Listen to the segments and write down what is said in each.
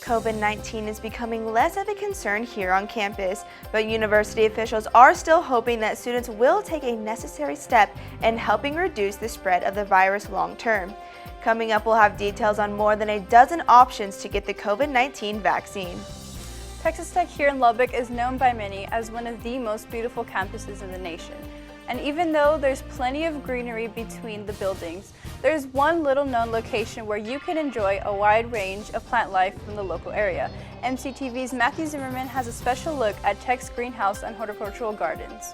COVID-19 is becoming less of a concern here on campus, but university officials are still hoping that students will take a necessary step in helping reduce the spread of the virus long term. Coming up, we'll have details on more than a dozen options to get the COVID-19 vaccine. Texas Tech here in Lubbock is known by many as one of the most beautiful campuses in the nation. And even though there's plenty of greenery between the buildings, there's one little known location where you can enjoy a wide range of plant life from the local area. MCTV's Matthew Zimmerman has a special look at Tech's greenhouse and horticultural gardens.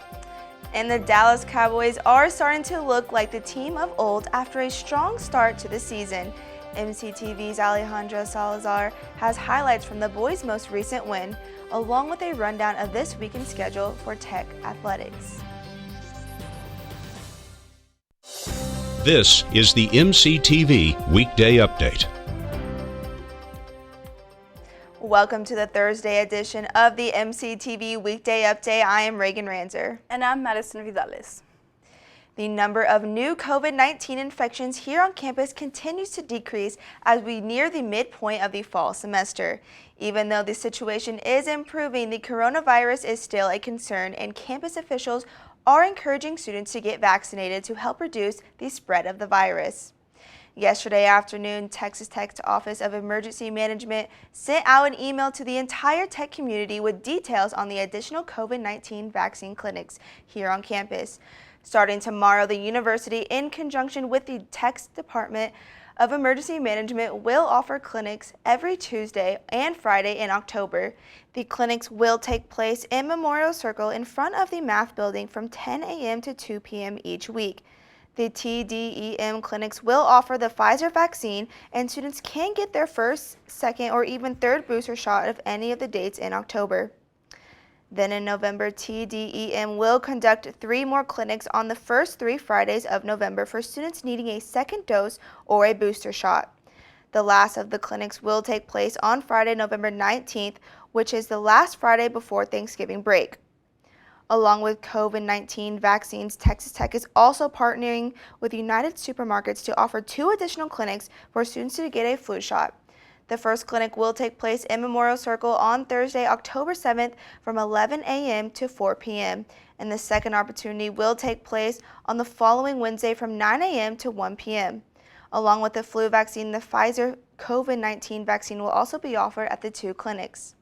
And the Dallas Cowboys are starting to look like the team of old after a strong start to the season. MCTV's Alejandra Salazar has highlights from the boys' most recent win, along with a rundown of this weekend's schedule for Tech athletics. This is the MCTV Weekday Update. Welcome to the Thursday edition of the MCTV Weekday Update. I am Reagan Ranzer. And I'm Madison Vidales. The number of new COVID-19 infections here on campus continues to decrease as we near the midpoint of the fall semester. Even though the situation is improving, the coronavirus is still a concern, and campus officials are encouraging students to get vaccinated to help reduce the spread of the virus. Yesterday afternoon, Texas Tech's Office of Emergency Management sent out an email to the entire Tech community with details on the additional COVID-19 vaccine clinics here on campus. Starting tomorrow, the university, in conjunction with the Tech's Department of Emergency Management, will offer clinics every Tuesday and Friday in October. The clinics will take place in Memorial Circle in front of the math building from 10 a.m. to 2 p.m. each week. The TDEM clinics will offer the Pfizer vaccine, and students can get their first, second, or even third booster shot of any of the dates in October. Then in November, TDEM will conduct 3 more clinics on the first 3 Fridays of November for students needing a second dose or a booster shot. The last of the clinics will take place on Friday, November 19th, which is the last Friday before Thanksgiving break. Along with COVID-19 vaccines, Texas Tech is also partnering with United Supermarkets to offer 2 additional clinics for students to get a flu shot. The first clinic will take place in Memorial Circle on Thursday, October 7th from 11 a.m. to 4 p.m. and the second opportunity will take place on the following Wednesday from 9 a.m. to 1 p.m. Along with the flu vaccine, the Pfizer COVID-19 vaccine will also be offered at the 2 clinics.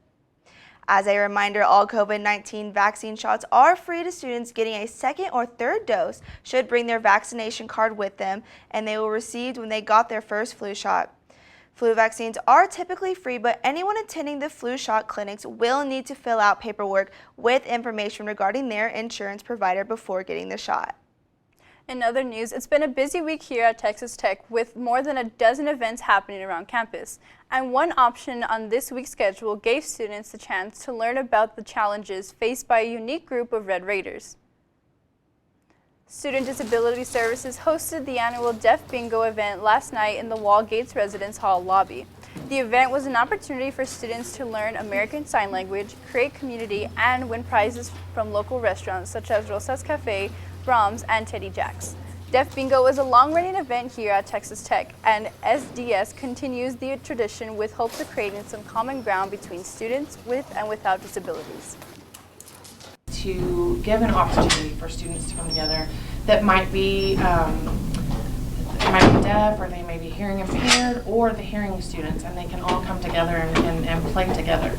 As a reminder, all COVID-19 vaccine shots are free to students getting a second or third dose should bring their vaccination card with them, and they will receive when they got their first flu shot. Flu vaccines are typically free, but anyone attending the flu shot clinics will need to fill out paperwork with information regarding their insurance provider before getting the shot. In other news, it's been a busy week here at Texas Tech with more than a dozen events happening around campus. And one option on this week's schedule gave students the chance to learn about the challenges faced by a unique group of Red Raiders. Student Disability Services hosted the annual Deaf Bingo event last night in the Wall Gates Residence Hall lobby. The event was an opportunity for students to learn American Sign Language, create community, and win prizes from local restaurants such as Rosa's Cafe, Brahms, and Teddy Jack's. Deaf Bingo is a long-running event here at Texas Tech, and SDS continues the tradition with hopes of creating some common ground between students with and without disabilities. To give an opportunity for students to come together that might be deaf, or they may be hearing impaired, or the hearing students, and they can all come together and play together.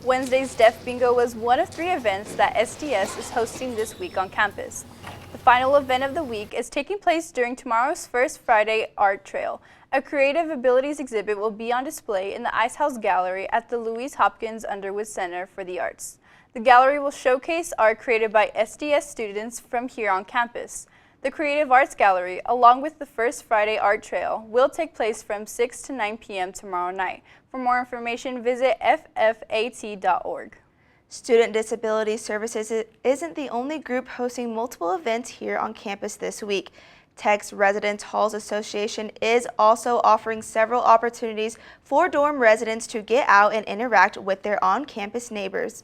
Wednesday's Deaf Bingo was one of 3 events that SDS is hosting this week on campus. The final event of the week is taking place during tomorrow's First Friday Art Trail. A creative abilities exhibit will be on display in the Ice House Gallery at the Louise Hopkins Underwood Center for the Arts. The gallery will showcase art created by SDS students from here on campus. The Creative Arts Gallery, along with the First Friday Art Trail, will take place from 6 to 9 p.m. tomorrow night. For more information, visit ffat.org. Student Disability Services isn't the only group hosting multiple events here on campus this week. Tech's Residence Halls Association is also offering several opportunities for dorm residents to get out and interact with their on-campus neighbors.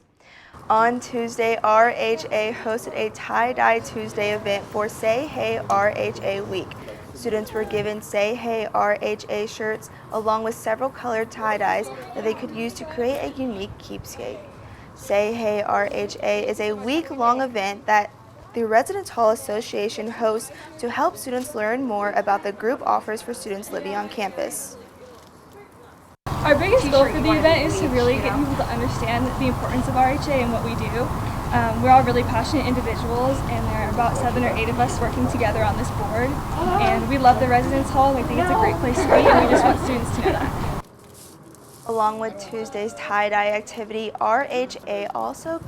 On Tuesday, RHA hosted a Tie-Dye Tuesday event for Say Hey RHA Week. Students were given Say Hey RHA shirts along with several colored tie-dyes that they could use to create a unique keepsake. Say Hey RHA is a week-long event that the Residence Hall Association hosts to help students learn more about the group offers for students living on campus. Our biggest goal for the event is to really get people to understand the importance of RHA and what we do. We're all really passionate individuals, and there are about 7 or 8 of us working together on this board. And we love the Residence Hall, and we think it's a great place to be, and we just want students to know that. Along with Tuesday's tie-dye activity, RHA also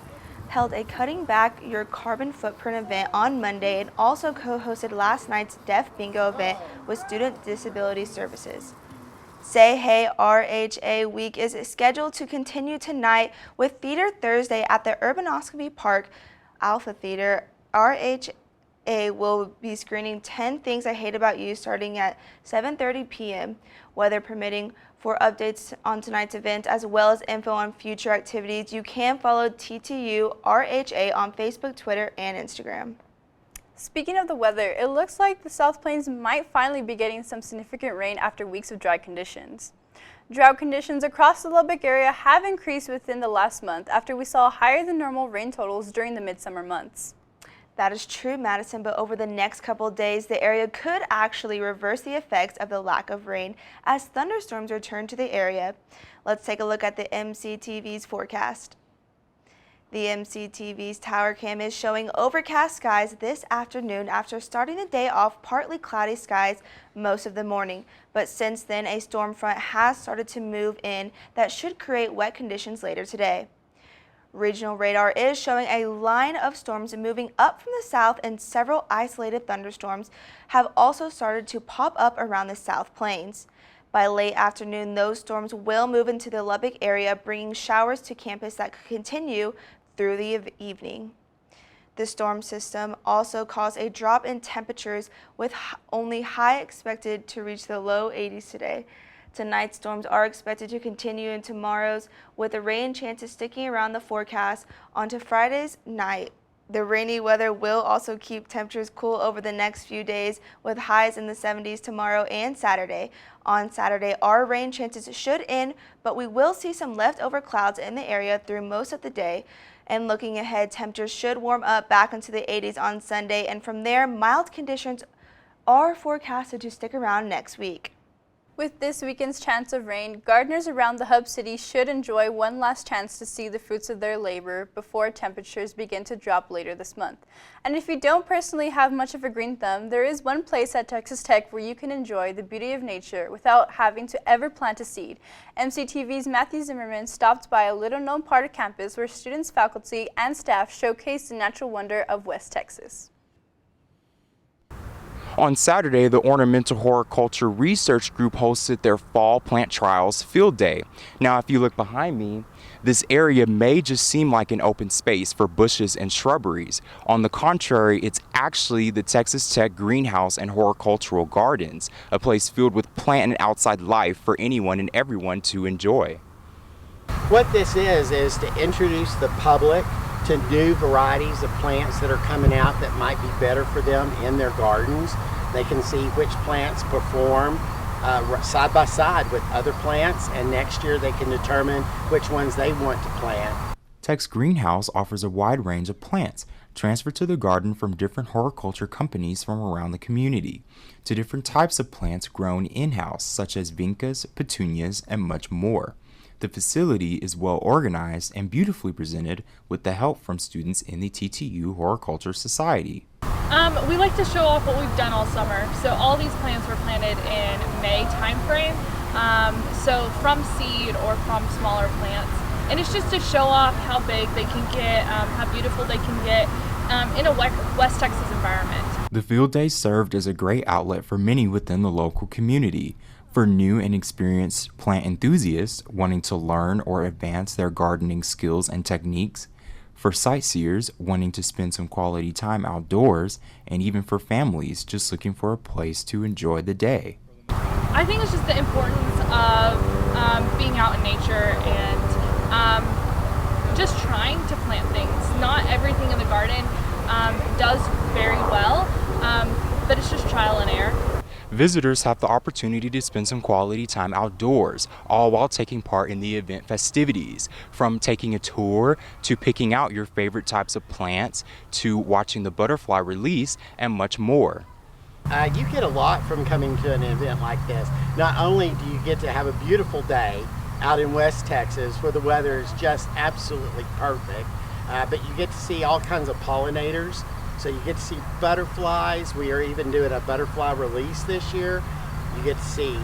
held a Cutting Back Your Carbon Footprint event on Monday and also co-hosted last night's Deaf Bingo event with Student Disability Services. Say Hey RHA Week is scheduled to continue tonight with Theater Thursday at the Urbanoscopy Park Alpha Theater. RHA will be screening 10 Things I Hate About You starting at 7:30 p.m. Weather permitting. For updates on tonight's event as well as info on future activities, you can follow TTU RHA on Facebook, Twitter, and Instagram. Speaking of the weather, it looks like the South Plains might finally be getting some significant rain after weeks of dry conditions. Drought conditions across the Lubbock area have increased within the last month after we saw higher than normal rain totals during the midsummer months. That is true, Madison, but over the next couple of days, the area could actually reverse the effects of the lack of rain as thunderstorms return to the area. Let's take a look at the MCTV's forecast. The MCTV's tower cam is showing overcast skies this afternoon after starting the day off partly cloudy skies most of the morning. But since then, a storm front has started to move in that should create wet conditions later today. Regional radar is showing a line of storms moving up from the south, and several isolated thunderstorms have also started to pop up around the South Plains. By late afternoon, those storms will move into the Lubbock area, bringing showers to campus that could continue through the evening. The storm system also caused a drop in temperatures, with only high expected to reach the low 80s today. Tonight's storms are expected to continue in tomorrow's, with the rain chances sticking around the forecast onto Friday's night. The rainy weather will also keep temperatures cool over the next few days, with highs in the 70s tomorrow and Saturday. On Saturday, our rain chances should end, but we will see some leftover clouds in the area through most of the day. And looking ahead, temperatures should warm up back into the 80s on Sunday, and from there, mild conditions are forecasted to stick around next week. With this weekend's chance of rain, gardeners around the hub city should enjoy one last chance to see the fruits of their labor before temperatures begin to drop later this month. And if you don't personally have much of a green thumb, there is one place at Texas Tech where you can enjoy the beauty of nature without having to ever plant a seed. MCTV's Matthew Zimmerman stopped by a little-known part of campus where students, faculty, and staff showcase the natural wonder of West Texas. On Saturday, the Ornamental Horticulture Research Group hosted their Fall Plant Trials Field Day. Now, if you look behind me, this area may just seem like an open space for bushes and shrubberies. On the contrary, it's actually the Texas Tech Greenhouse and Horticultural Gardens, a place filled with plant and outside life for anyone and everyone to enjoy. What this is to introduce the public to new varieties of plants that are coming out that might be better for them in their gardens. They can see which plants perform side by side with other plants, and next year they can determine which ones they want to plant. Tech's greenhouse offers a wide range of plants transferred to the garden from different horticulture companies from around the community, to different types of plants grown in-house, such as vincas, petunias, and much more. The facility is well organized and beautifully presented with the help from students in the TTU Horticulture Society. We like to show off what we've done all summer. So all these plants were planted in May timeframe, so from seed or from smaller plants. And it's just to show off how big they can get, how beautiful they can get in a West Texas environment. The field day served as a great outlet for many within the local community. For new and experienced plant enthusiasts wanting to learn or advance their gardening skills and techniques, for sightseers wanting to spend some quality time outdoors, and even for families just looking for a place to enjoy the day. I think it's just the importance of being out in nature and just trying to plant things. Not everything in the garden does very well, but it's just trial and error. Visitors have the opportunity to spend some quality time outdoors, all while taking part in the event festivities, from taking a tour to picking out your favorite types of plants to watching the butterfly release and much more. You get a lot from coming to an event like this. Not only do you get to have a beautiful day out in West Texas where the weather is just absolutely perfect, but you get to see all kinds of pollinators. So you get to see butterflies. We are even doing a butterfly release this year. You get to see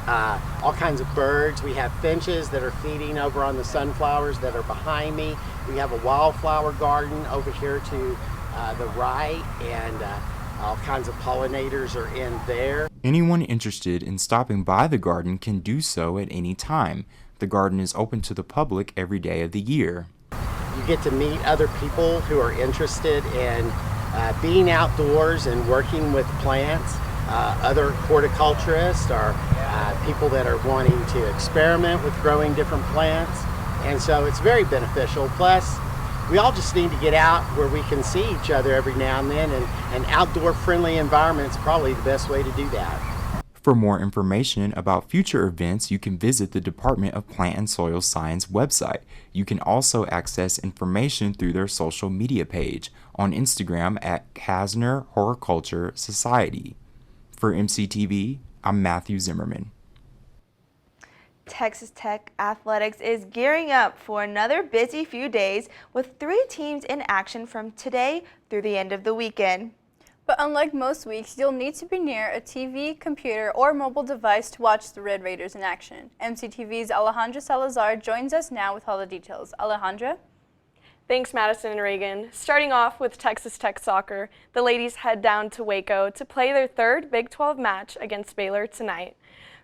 all kinds of birds. We have finches that are feeding over on the sunflowers that are behind me. We have a wildflower garden over here to the right, and all kinds of pollinators are in there. Anyone interested in stopping by the garden can do so at any time. The garden is open to the public every day of the year. You get to meet other people who are interested in being outdoors and working with plants, other horticulturists or people that are wanting to experiment with growing different plants. And so it's very beneficial. Plus, we all just need to get out where we can see each other every now and then, and an outdoor friendly environment is probably the best way to do that. For more information about future events, you can visit the Department of Plant and Soil Science website. You can also access information through their social media page on Instagram at Kasner Horticulture Society. For MCTV, I'm Matthew Zimmerman. Texas Tech Athletics is gearing up for another busy few days with 3 teams in action from today through the end of the weekend. But unlike most weeks, you'll need to be near a TV, computer, or mobile device to watch the Red Raiders in action. MCTV's Alejandra Salazar joins us now with all the details. Alejandra? Thanks, Madison and Reagan. Starting off with Texas Tech soccer, the ladies head down to Waco to play their 3rd Big 12 match against Baylor tonight.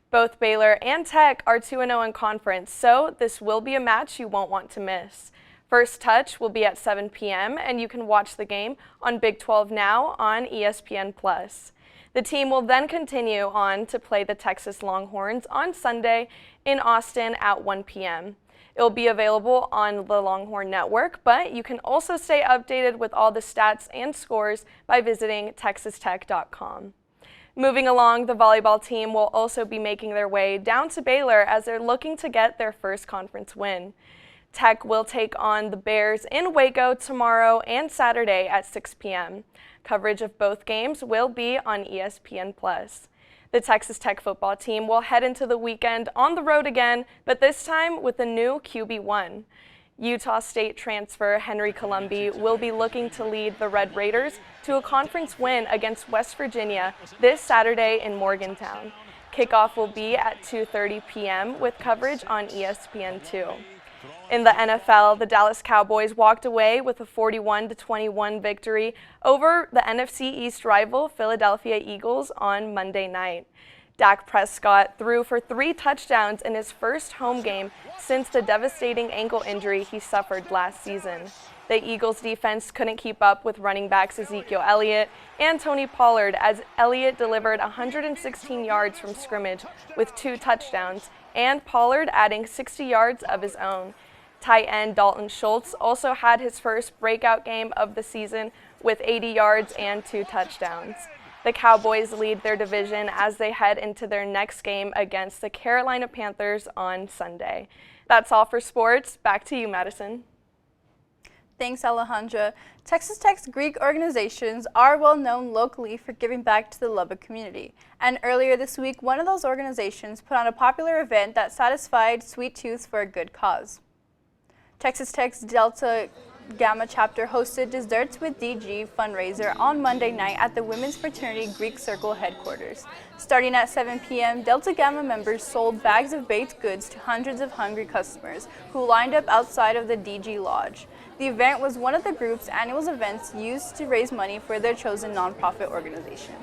Both Baylor and Tech are 2-0 in conference, so this will be a match you won't want to miss. First touch will be at 7 p.m. and you can watch the game on Big 12 Now on ESPN+. The team will then continue on to play the Texas Longhorns on Sunday in Austin at 1 p.m. It will be available on the Longhorn Network, but you can also stay updated with all the stats and scores by visiting texastech.com. Moving along, the volleyball team will also be making their way down to Baylor as they're looking to get their first conference win. Tech will take on the Bears in Waco tomorrow and Saturday at 6 p.m. Coverage of both games will be on ESPN+. The Texas Tech football team will head into the weekend on the road again, but this time with a new QB1. Utah State transfer Henry Colombi will be looking to lead the Red Raiders to a conference win against West Virginia this Saturday in Morgantown. Kickoff will be at 2:30 p.m. with coverage on ESPN2. In the NFL, the Dallas Cowboys walked away with a 41-21 victory over the NFC East rival Philadelphia Eagles on Monday night. Dak Prescott threw for 3 touchdowns in his first home game since the devastating ankle injury he suffered last season. The Eagles' defense couldn't keep up with running backs Ezekiel Elliott and Tony Pollard as Elliott delivered 116 yards from scrimmage with 2 touchdowns, and Pollard adding 60 yards of his own. Tight end Dalton Schultz also had his first breakout game of the season with 80 yards and 2 touchdowns. The Cowboys lead their division as they head into their next game against the Carolina Panthers on Sunday. That's all for sports. Back to you, Madison. Thanks, Alejandra. Texas Tech's Greek organizations are well known locally for giving back to the Lubbock community. And earlier this week, one of those organizations put on a popular event that satisfied sweet tooths for a good cause. Texas Tech's Delta Gamma chapter hosted Desserts with DG fundraiser on Monday night at the Women's Fraternity Greek Circle headquarters. Starting at 7 p.m., Delta Gamma members sold bags of baked goods to hundreds of hungry customers who lined up outside of the DG Lodge. The event was one of the group's annual events used to raise money for their chosen nonprofit organization.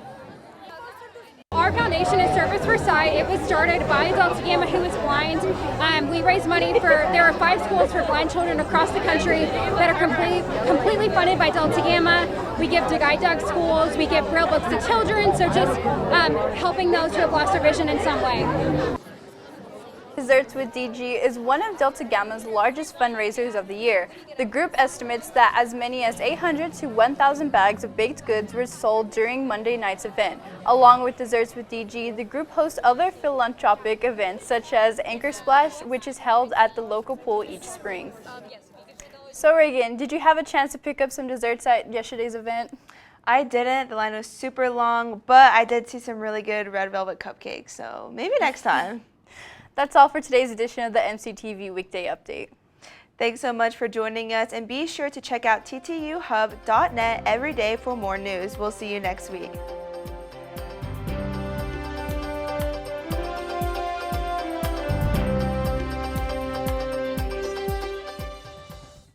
Our foundation is Service for Sight. It was started by Delta Gamma, who is blind. We raise money there are 5 schools for blind children across the country that are completely funded by Delta Gamma. We give to guide dog schools, we give braille books to children, so just helping those who have lost their vision in some way. Desserts with DG is one of Delta Gamma's largest fundraisers of the year. The group estimates that as many as 800 to 1,000 bags of baked goods were sold during Monday night's event. Along with Desserts with DG, the group hosts other philanthropic events such as Anchor Splash, which is held at the local pool each spring. So Reagan, did you have a chance to pick up some desserts at yesterday's event? I didn't. The line was super long, but I did see some really good red velvet cupcakes, so maybe next time. That's all for today's edition of the MCTV Weekday Update. Thanks so much for joining us, and be sure to check out ttuhub.net every day for more news. We'll see you next week.